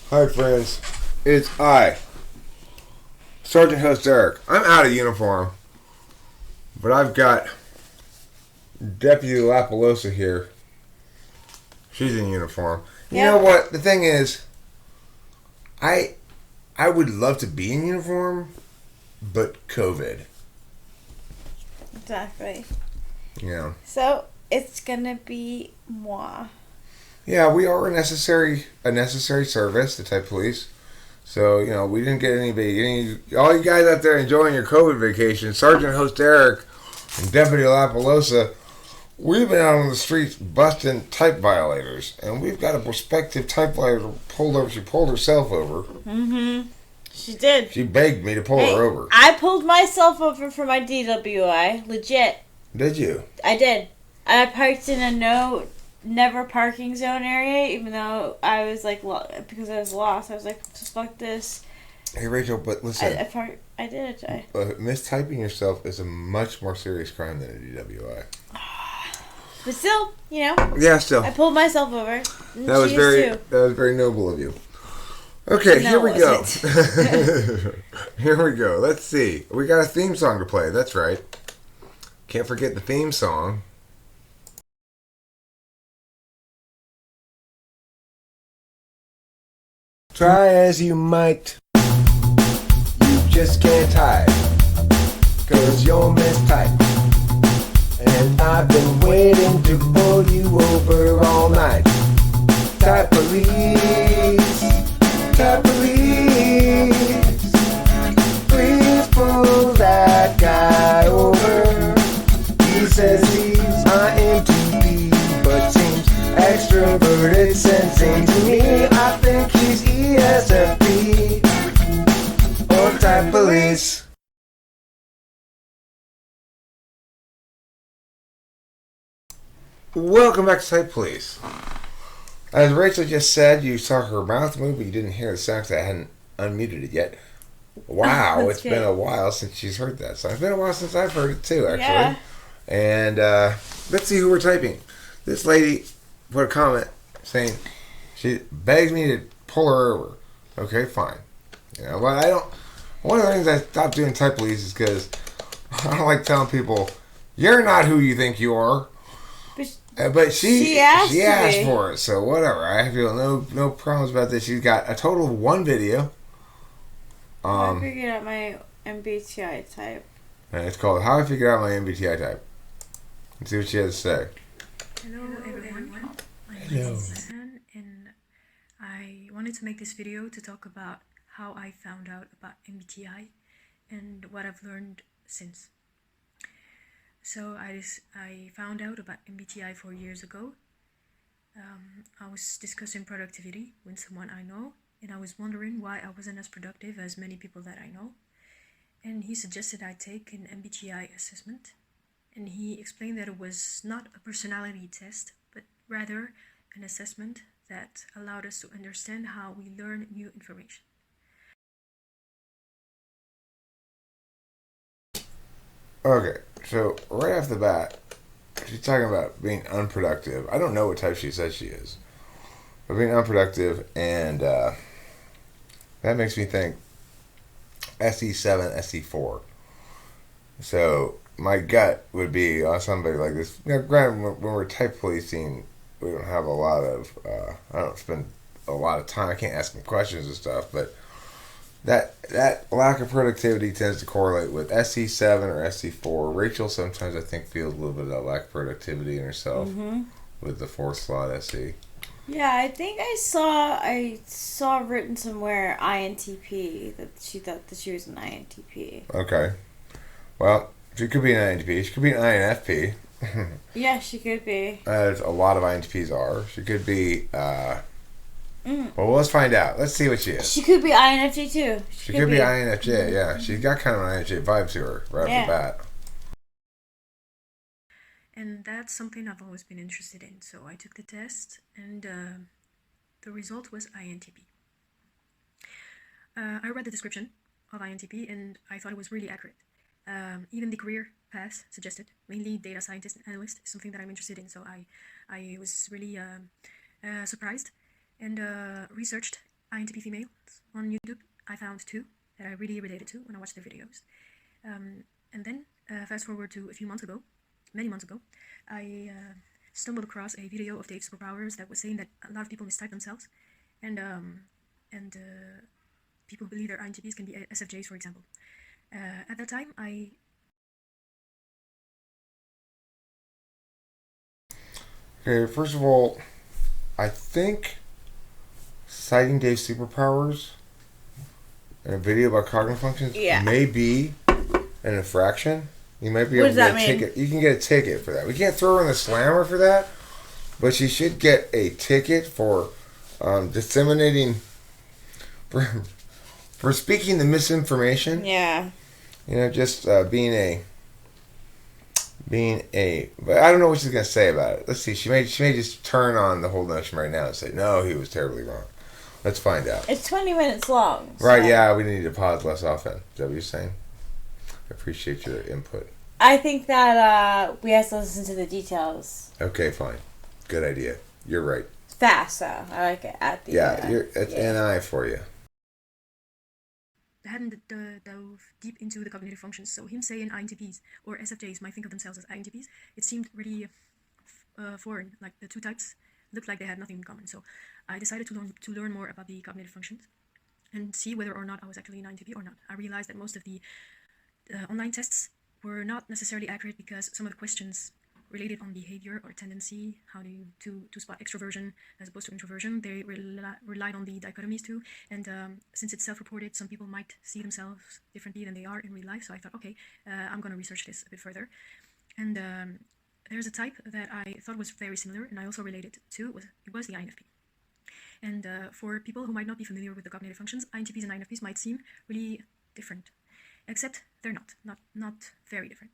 Hi friends, it's I, Sergeant Host Eric. I'm out of uniform, but I've got Deputy Lapalosa here. She's in uniform. You know what? The thing is, I would love to be in uniform, but COVID. Exactly. Yeah. So it's gonna be moi. Yeah, we are a necessary service, the type police. So, we didn't get all you guys out there enjoying your COVID vacation, Sergeant Host Eric and Deputy Lapalosa, we've been out on the streets busting type violators. And we've got a prospective type violator pulled over. She pulled herself over. Mm-hmm. She did. She begged me to pull her over. I pulled myself over for my DWI. Legit. Did you? I did. I parked in a never parking zone area, even though I was like, because I was lost. I was like, just fuck this. Hey Rachel, but listen. I did it. Mistyping yourself is a much more serious crime than a DWI. But still, Yeah, still. I pulled myself over. That was very noble of you. Okay, no, here we go. Here we go. Let's see. We got a theme song to play. That's right. Can't forget the theme song. Try as you might, you just can't hide, 'cause you're mistyped. And I've been waiting to pull you over all night. Type police, type police, please pull that guy over. He says he's INTP, but seems extroverted, sensing to me. I think he's ESFP or type police. Welcome back to Type Police. As Rachel just said, you saw her mouth move, but you didn't hear the sound because I hadn't unmuted it yet. Wow, it's been a while since she's heard that song. It's been a while since I've heard it too, actually. Yeah. And let's see who we're typing. This lady put a comment saying she begs me to pull her over. Okay, fine. But I don't. One of the things I stopped doing Type Police is because I don't like telling people you're not who you think you are. But she asked for it, so whatever. I feel no problems about this. She's got a total of one video. I figured out my MBTI type. And it's called How I Figured Out My MBTI Type. Let's see what she has to say. Hello everyone. My name is Ismahene, and I wanted to make this video to talk about how I found out about MBTI and what I've learned since. So I found out about MBTI 4 years ago. I was discussing productivity with someone I know, and I was wondering why I wasn't as productive as many people that I know. And he suggested I take an MBTI assessment, and he explained that it was not a personality test, but rather an assessment that allowed us to understand how we learn new information. Okay, so right off the bat, she's talking about being unproductive. I don't know what type she says she is, but being unproductive, and that makes me think SE7, SE4. So my gut would be on somebody like this. Granted, when we're type policing, we don't have a lot of, I don't spend a lot of time. I can't ask them questions and stuff, but that lack of productivity tends to correlate with SE7 or SE4. Rachel sometimes, I think, feels a little bit of that lack of productivity in herself with the 4th slot SE. Yeah, I think I saw written somewhere INTP, that she thought that she was an INTP. Okay. Well, she could be an INTP. She could be an INFP. Yeah, she could be. As a lot of INTPs are. She could be... Well, let's find out. Let's see what she is. She could be INFJ too. She could be INFJ, yeah. She's got kind of an INFJ vibe to her right off the bat. And that's something I've always been interested in. So I took the test, and the result was INTP. I read the description of INTP, and I thought it was really accurate. Even the career path suggested, mainly data scientist and analyst, is something that I'm interested in. So I was really surprised and researched INTP females on YouTube. I found 2 that I really related to when I watched their videos. And then fast forward to a few months ago, many months ago, I stumbled across a video of Dave's Superpowers that was saying that a lot of people mistype themselves, and people who believe their INTPs can be SFJs, for example. At that time, Okay, first of all, I think citing Dave's superpowers in a video about cognitive functions may be an infraction. You might be able to get a ticket. You can get a ticket for that. We can't throw her in the slammer for that, but she should get a ticket for disseminating, for speaking the misinformation. Yeah. You know, just being a. But I don't know what she's gonna say about it. Let's see. She may just turn on the whole notion right now and say, no, he was terribly wrong. Let's find out. It's 20 minutes long. So. Right? Yeah, we need to pause less often. Is that what you're saying? I appreciate your input. I think that we have to listen to the details. Okay, fine. Good idea. You're right. Fast, though. I like it at the it's an eye for you. hadn't dove deep into the cognitive functions. So him saying INTPs or SFJs might think of themselves as INTPs, it seemed really foreign. Like the two types looked like they had nothing in common. So I decided to learn more about the cognitive functions and see whether or not I was actually an INTP or not. I realized that most of the online tests were not necessarily accurate because some of the questions related on behavior or tendency, how to spot extroversion as opposed to introversion. They relied on the dichotomies too, and since it's self-reported, some people might see themselves differently than they are in real life. So I thought, okay, I'm going to research this a bit further. And there's a type that I thought was very similar, and I also related to, was the INFP. And for people who might not be familiar with the cognitive functions, INTPs and INFPs might seem really different, except they're not very different.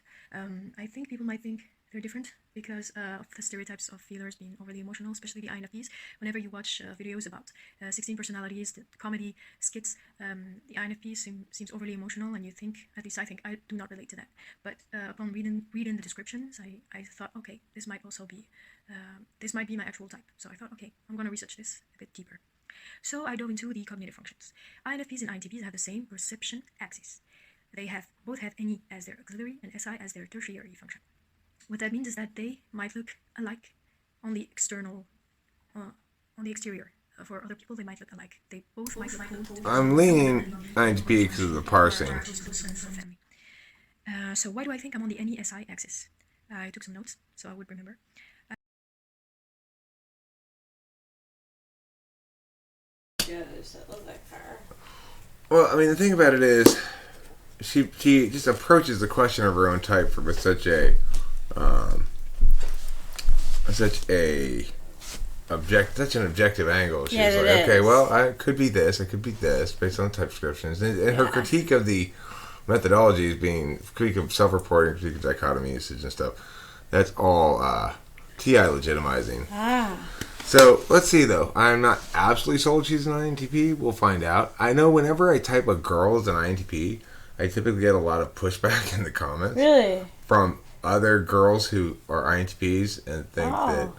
I think people might think they're different because of the stereotypes of feelers being overly emotional, especially the INFPs. Whenever you watch videos about 16 personalities, the comedy skits, the INFP seems overly emotional, and you think, at least I think, I do not relate to that. But upon reading the descriptions, I thought, okay, this might also be, this might be my actual type. So I thought, okay, I'm going to research this a bit deeper. So I dove into the cognitive functions. INFPs and INTPs have the same perception axis. They both have NE as their auxiliary and SI as their tertiary function. What that means is that they might look alike on the external, on the exterior. For other people, they might look alike. They both might look. I'm leaning INTP because of the parsing. So why do I think I'm on the NE-SI axis? I took some notes so I would remember. Well, I mean, the thing about it is, she just approaches the question of her own type with such an objective angle. She's like, okay, well, I could be this based on type descriptions, and her critique of the methodology is being critique of self-reporting, critique of dichotomy usage and stuff. That's all TI legitimizing. So let's see though. I'm not absolutely sold she's an INTP. We'll find out. I know whenever I type a girl as an INTP, I typically get a lot of pushback in the comments. Really? From other girls who are INTPs and think that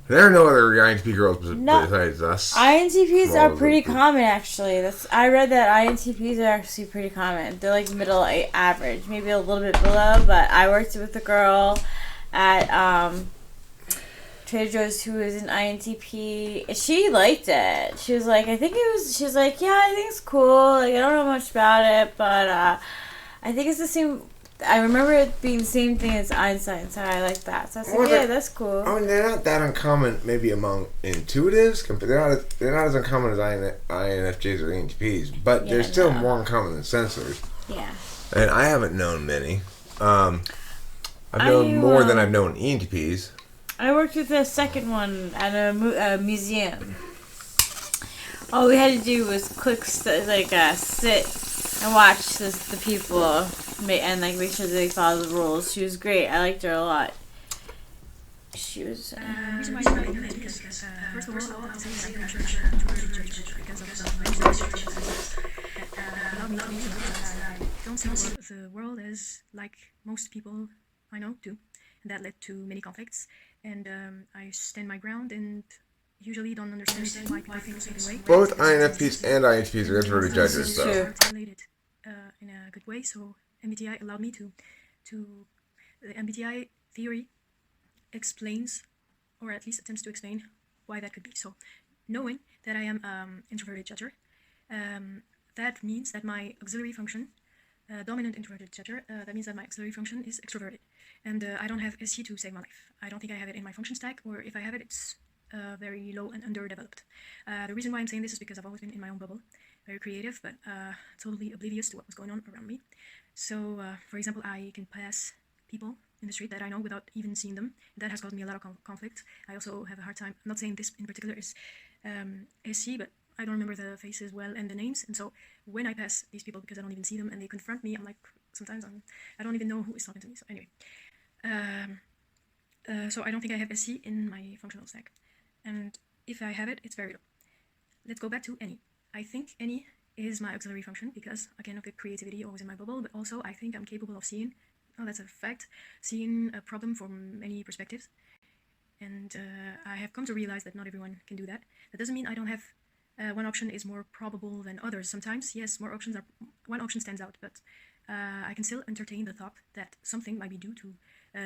there are no other INTP girls besides us. INTPs are pretty common, actually. I read that INTPs are actually pretty common. They're like middle average, maybe a little bit below. But I worked with a girl at Trader Joe's who was an INTP. She liked it. She was like, she was like, yeah, I think it's cool. Like, I don't know much about it, but I think it's the same. I remember it being the same thing as Einstein, so I like that. So I was like, yeah, that's cool. I mean, they're not that uncommon, maybe among intuitives. They're not as uncommon as INFJs or ENTPs, but they're still more uncommon than sensors. Yeah. And I haven't known many. I've known more than I've known ENTPs. I worked with the second one at a museum. All we had to do was sit and watch the people and make sure they follow the rules. She was great. I liked her a lot. She was. Reason why I know because first of all, I'll say that I'm pretty sure because of allow me to mention that I don't see the world as like most people I know do, and that led to many conflicts. And I stand my ground, and usually don't understand why people think a certain way. Both INFPs and INTPs are introverted judges, True. though. Articulated in a good way. So MBTI allowed me to the MBTI theory explains, or at least attempts to explain, why that could be. So knowing that I am introverted judger, that means that my auxiliary function, dominant introverted judger, that means that my auxiliary function is extroverted. And I don't have SC to save my life. I don't think I have it in my function stack, or if I have it, it's very low and underdeveloped. The reason why I'm saying this is because I've always been in my own bubble, very creative, but totally oblivious to what was going on around me. So, for example, I can pass people in the street that I know without even seeing them. That has caused me a lot of conflict. I also have a hard time, I'm not saying this in particular is SC, but I don't remember the faces well and the names. And so when I pass these people, because I don't even see them and they confront me, I'm like, sometimes I don't even know who is talking to me. So anyway, so I don't think I have SC in my functional stack. And if I have it, it's very low. Let's go back to any. I think any is my auxiliary function because, again, of the creativity always in my bubble, but also I think I'm capable of seeing, oh, that's a fact, seeing a problem from many perspectives. And I have come to realize that not everyone can do that. That doesn't mean I don't have one option is more probable than others. Sometimes, yes, one option stands out, but I can still entertain the thought that something might be due to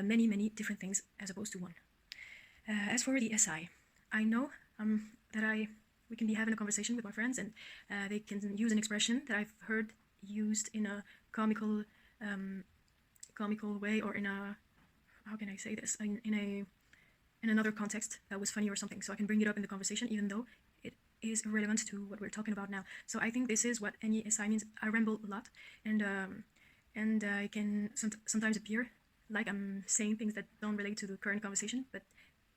many, many different things as opposed to one. As for the SI, I know that we can be having a conversation with my friends and they can use an expression that I've heard used in a comical way, or in a, how can I say this, in another context that was funny or something. So I can bring it up in the conversation even though it is irrelevant to what we're talking about now. So I think this is what any SI means. I ramble a lot, and I can sometimes appear like I'm saying things that don't relate to the current conversation, but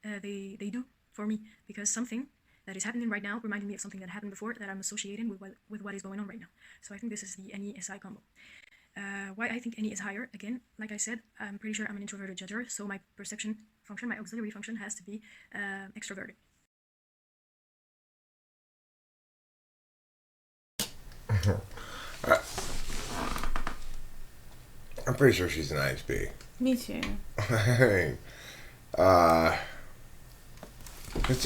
they do for me, because something that is happening right now reminded me of something that happened before that I'm associating with what is going on right now. So I think this is the NE-SI combo. Why I think NE is higher, again, like I said, I'm pretty sure I'm an introverted judger, so my perception function, my auxiliary function has to be extroverted. I'm pretty sure she's an INTP. Me too. It's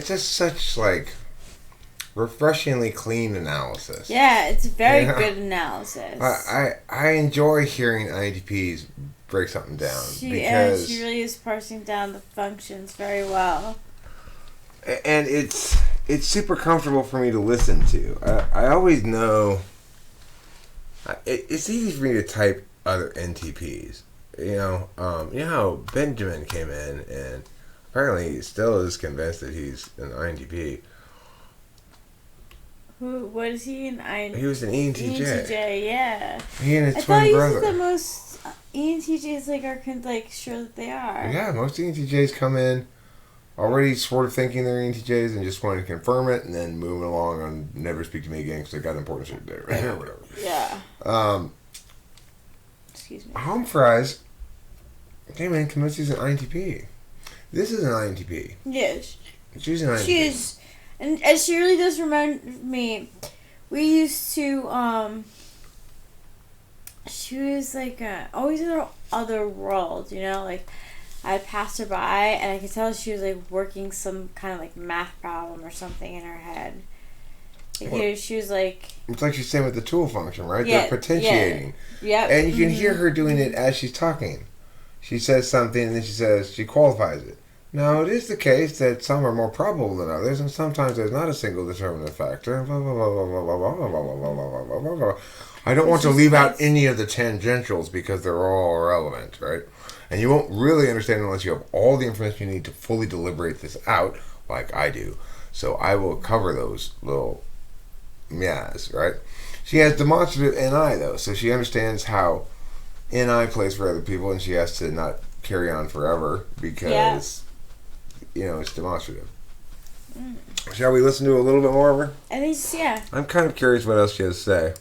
just such like refreshingly clean analysis. Yeah, it's very good analysis. I enjoy hearing INTPs break something down because she really is parsing down the functions very well. And it's super comfortable for me to listen to. I always know it's easy for me to type other NTPs. You know how Benjamin came in and apparently he still is convinced that he's an INTP. What is he? He was an ENTJ. ENTJ, yeah. He and his twin brother. I thought the most ENTJs are sure that they are. Yeah, most ENTJs come in already sort of thinking they're ENTJs and just want to confirm it and then moving along and never speak to me again because they got important shit to do, right? Or whatever. Yeah. Excuse me. Home Fries came in convinced he's an INTP. This is an INTP. Yes. She's an INTP. She is. And she really does remind me. We used to, she was like always in her other world, like I passed her by and I could tell she was like working some kind of like math problem or something in her head. She was like... It's like she's saying with the tool function, right? Yeah, they're potentiating. Yeah. Yep. And you can hear her doing it as she's talking. She says something and then she qualifies it. Now, it is the case that some are more probable than others, and sometimes there's not a single determinant factor. I don't want to leave out any of the tangentials because they're all irrelevant, right? And you won't really understand unless you have all the information you need to fully deliberate this out, like I do. So I will cover those little meahs, right? She has demonstrative NI, though, so she understands how NI plays for other people, and she has to not carry on forever because... it's demonstrative. Shall we listen to a little bit more of her? I think, yeah. I'm kind of curious what else she has to say.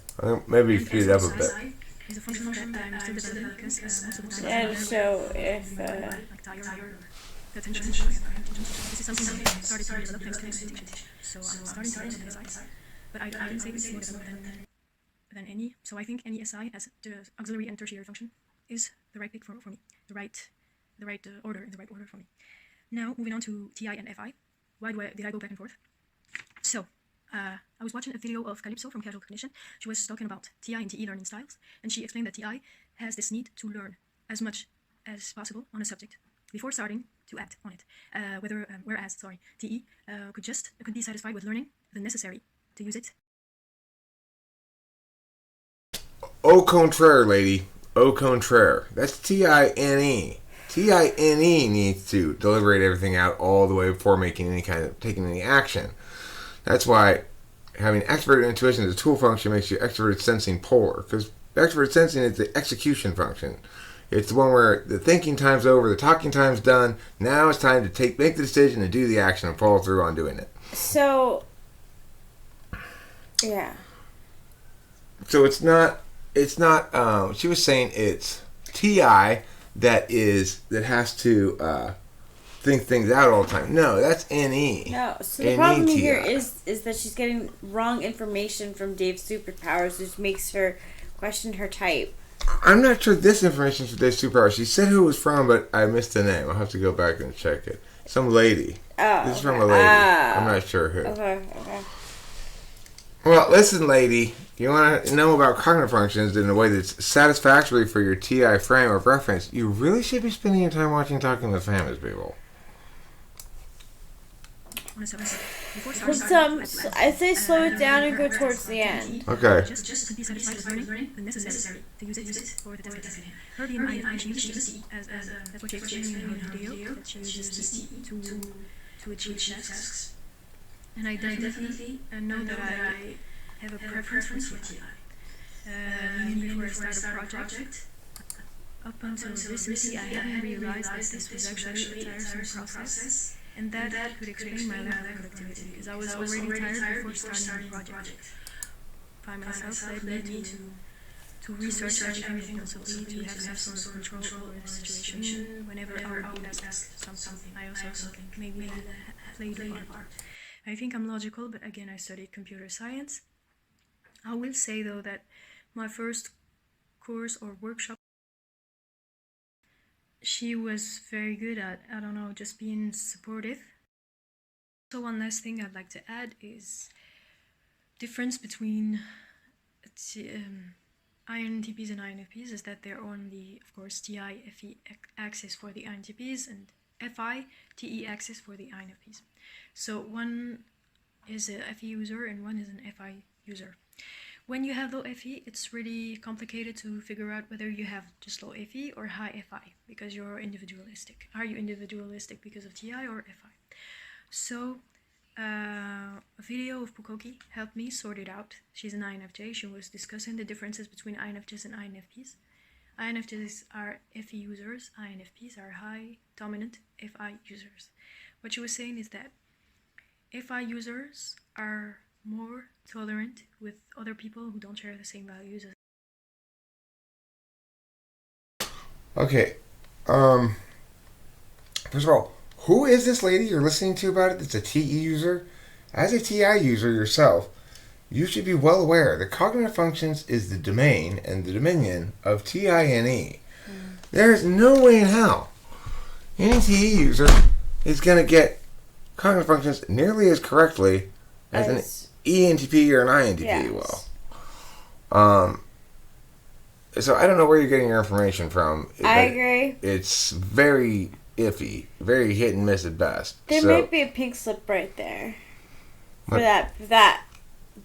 Maybe speed it up a bit. Yeah, to show if... So I'm starting to emphasize. But I can say this more than any. So I think any SI as the auxiliary and tertiary function is the right pick for me. The right order for me. Now, moving on to TI and FI. did I go back and forth? So, I was watching a video of Calypso from Casual Cognition. She was talking about TI and TE learning styles, and she explained that TI has this need to learn as much as possible on a subject before starting to act on it. Whereas TE could be satisfied with learning the necessary to use it. Au contraire, lady. Au contraire. That's TINE. TINE needs to deliberate everything out all the way before taking any action. That's why having extroverted intuition as a tool function makes your extroverted sensing polar. Because extroverted sensing is the execution function. It's the one where the thinking time's over, the talking time's done. Now it's time to make the decision and do the action and follow through on doing it. So, yeah. So it's not. She was saying it's TI that has to think things out all the time. No, that's NE. No, so the problem here is that she's getting wrong information from Dave's superpowers, which makes her question her type. I'm not sure this information is from Dave's superpowers. She said who it was from, but I missed the name. I'll have to go back and check it. Some lady. Oh, this is from a lady. I'm not sure who. Okay. Well, listen, lady. You want to know about cognitive functions in a way that's satisfactory for your TI frame of reference, you really should be spending your time watching Talking with Famous People. I say slow it down and go towards the end. Okay. Just to be satisfied with learning the necessary to use it for the task at hand. Her DMI, she uses T as that's what she explained in her video, that she uses T to achieve tasks. And I definitely know that I have a preference for TI. Even before I start a project, up until recently I hadn't realized that this was actually a tiresome process, and that could explain my lack of productivity, because I was already tired before starting the project. By myself led me to research everything possibly, to have some sort of control over the situation. Whenever I would ask something, I also think maybe that played a part. I think I'm logical, but again, I studied computer science. I will say, though, that my first course or workshop, she was very good at, just being supportive. So one last thing I'd like to add is difference between INTPs and INFPs is that they're on the, of course, TI, FE axis for the INTPs and FI, TE axis for the INFPs. So one is a FE user and one is an FI user. When you have low FE, it's really complicated to figure out whether you have just low FE or high FI, because you're individualistic. Are you individualistic because of TI or FI? So a video of Pukoki helped me sort it out. She's an INFJ. She was discussing the differences between INFJs and INFPs. INFJs are FE users, INFPs are high dominant FI users. What she was saying is that FI users are more tolerant with other people who don't share the same values as. Okay. First of all, who is this lady you're listening to about it that's a TE user? As a TI user yourself, you should be well aware that cognitive functions is the domain and the dominion of TINE. There's no way in hell any TE user is going to get cognitive functions nearly as correctly as an ENTP or an INTP will. So I don't know where you're getting your information from. I agree. It's very iffy, very hit and miss at best. There might be a pink slip right there for that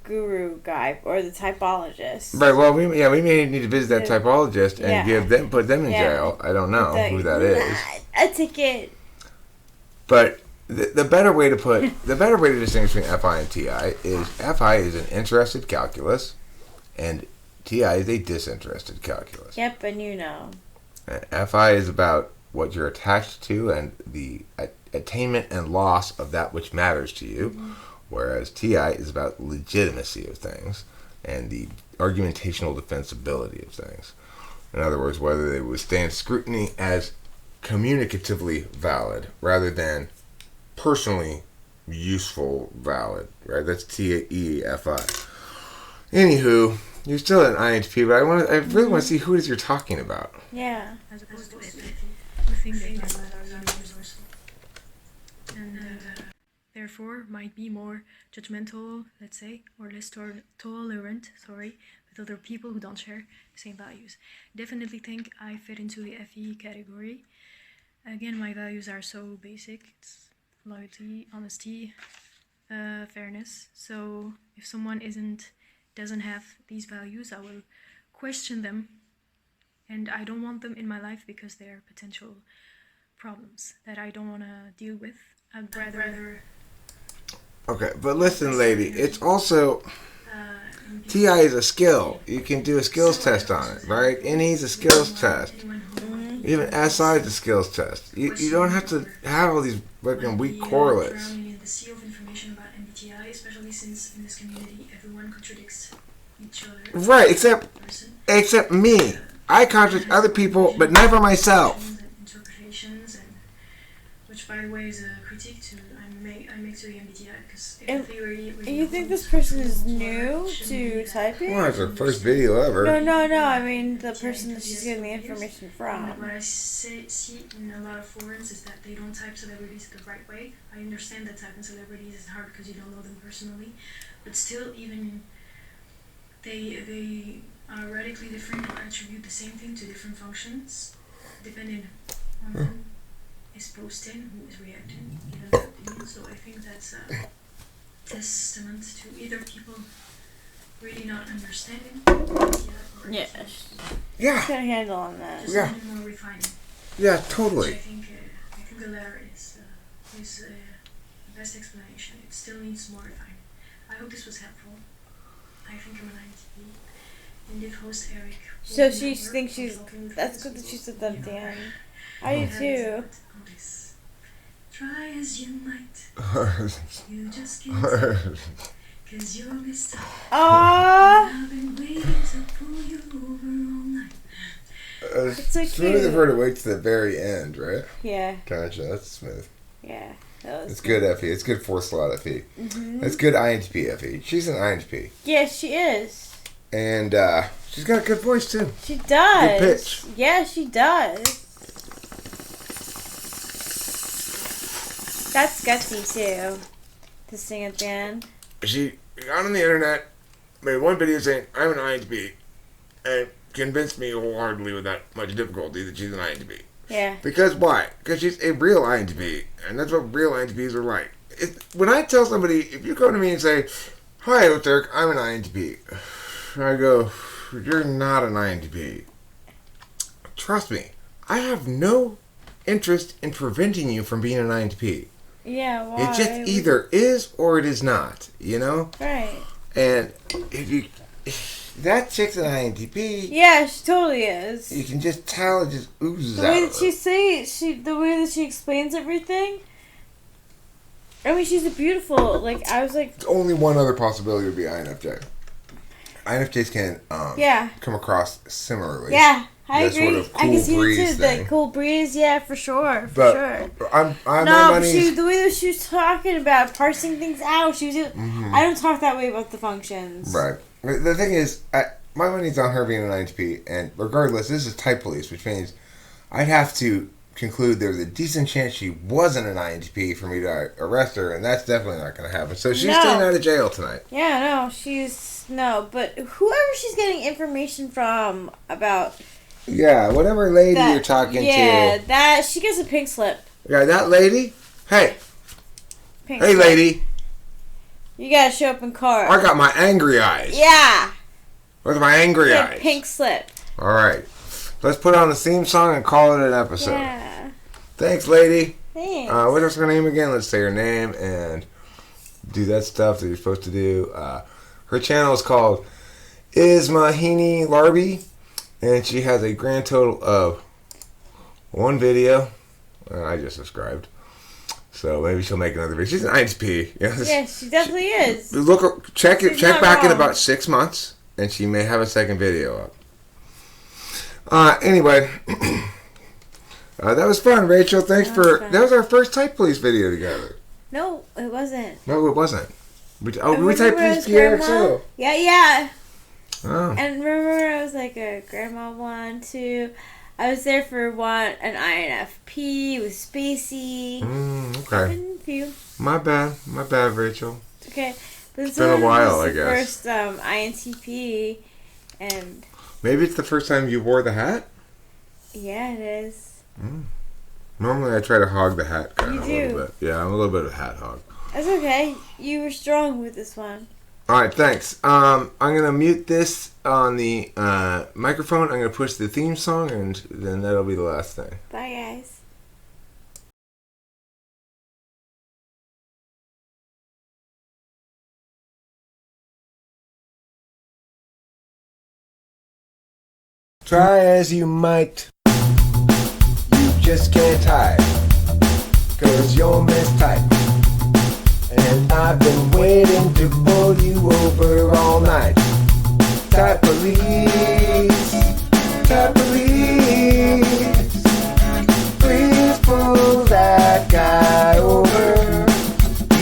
guru guy or the typologist. Right. Well, we may need to visit that typologist and put them in jail. I don't know who that is. A ticket. But the better way to distinguish between FI and TI is FI is an interested calculus, and TI is a disinterested calculus. Yep, and you know. FI is about what you're attached to and the attainment and loss of that which matters to you, whereas TI is about legitimacy of things and the argumentational defensibility of things. In other words, whether they withstand scrutiny as communicatively valid rather than personally useful valid, right? That's TEFI. Anywho, you're still an INTP, but I really want to see who it is you're talking about. Yeah. As opposed to we think that are universal. And therefore might be more judgmental, let's say, or less tolerant, with other people who don't share the same values. Definitely think I fit into the FE category. Again, my values are so basic. It's loyalty, honesty, fairness. So if someone doesn't have these values, I will question them, and I don't want them in my life because they're potential problems that I don't want to deal with. I'd rather. Okay, but listen, lady, it's also TI is a skill. You can do a skills test on it, right? NE's a skills test. Even SI is a skills test. You don't have to have all these fucking weak correlates. The sea of information about MBTI, especially since in this community everyone contradicts each other. Right, except me. I contradict other people, but never myself. Interpretations, and which, by the way, is a critique to I make to the MBTI, because if the theory. You think this person is new to typing? Well, it's her first video ever. No. I mean the person that she's getting the information from. What I see in a lot of forums is that they don't type celebrities the right way. I understand that typing celebrities is hard because you don't know them personally, but still, even they are radically different or attribute the same thing to different functions, depending on who is posting, who is reacting, even their opinions. So I think that's a testament to either people really not understanding or Yes. Yeah. Got a handle on that. just Yeah. more refining. Yeah, Which totally. I think the latter is the best explanation. It still needs more refining. I hope this was helpful. I think I'm an INTP. Indeed, host Eric. So she thinks she's. That's good that she said that at the end. I do too. Try as you might, you just can't tell, 'cause you're missed up. Aww. I've been waiting to pull you over all night. It's so Smooth of cute. her to wait to the very end, right? Yeah. Gotcha, that's smooth. Yeah. That was It's good FE. It's good 4-slot FE. It's good INTP FE. She's an INTP. Yeah, she is. And she's got a good voice, too. She does. Good pitch. Yeah, she does. That's gutsy too. To sing at the end. She got on the internet, made one video saying, I'm an INTP, and convinced me wholeheartedly without much difficulty that she's an INTP. Yeah. Because why? Because she's a real INTP, and that's what real INTPs are like. When I tell somebody, if you come to me and say, hi, Oterk, I'm an INTP, I go, you're not an INTP. Trust me, I have no interest in preventing you from being an INTP. Yeah, why? It just either is or it is not, you know? Right. And that chick's an INTP. Yeah, she totally is. You can just tell it just oozes The out way of that her. the way that she explains everything. I mean, she's a beautiful. Like I was like. Only one other possibility would be INFJ. INFJs can come across similarly. Yeah, I That agree. sort of I can cool see it breeze too. thing. That cool breeze, yeah, for sure, But I'm No, my but money's- the way that she was talking about parsing things out, she was. I don't talk that way about the functions. Right. The thing is, my money's on her being an INTP, and regardless, this is type police, which means I'd have to conclude there's a decent chance she wasn't an INTP for me to arrest her, and that's definitely not going to happen. So she's staying out of jail tonight. Yeah, no, but whoever she's getting information from about. Yeah, whatever lady you're talking to. Yeah, that she gets a pink slip. Yeah, that lady. Hey, Pink hey, slip. lady. You gotta show up in court. I got my angry eyes. Yeah. Where's my angry Get eyes? pink slip. All right, let's put on the theme song and call it an episode. Yeah. Thanks, lady. Thanks. What's her name again? Let's say her name and do that stuff that you're supposed to do. Her channel is called Ismahene Larby, and she has a grand total of one video. I just subscribed, so maybe she'll make another video. She's an INTP. Yeah, she definitely is. Check She's check not back in wrong. about 6 months, and she may have a second video up. Anyway. That was fun, Rachel. Thanks fun. that was our first Type Police video together. No, it wasn't. No, it wasn't. We Remember Type when I Police was grandma? PRXO. Yeah. Oh. And remember, I was like a grandma one too. I was there for an INFP with Spacey. Okay. And a few. My bad, Rachel. It's okay. But It's been a while, I guess. First INTP, and maybe it's the first time you wore the hat. yeah, it is. Normally, I try to hog the hat kind of a You little bit. Yeah, I'm a little bit of a hat hog. That's okay. You were strong with this one. All right, thanks. I'm gonna mute this on the microphone. I'm gonna push the theme song, and then that'll be the last thing. Bye, guys. Try as you might, you just can't hide, 'cause you're mistyped. And I've been waiting to pull you over all night. Type police, please pull that guy over.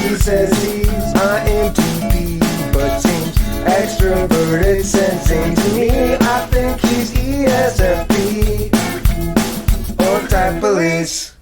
He says he's INTP, but seems extroverted, sensing to me. I think he's ESFP or type police.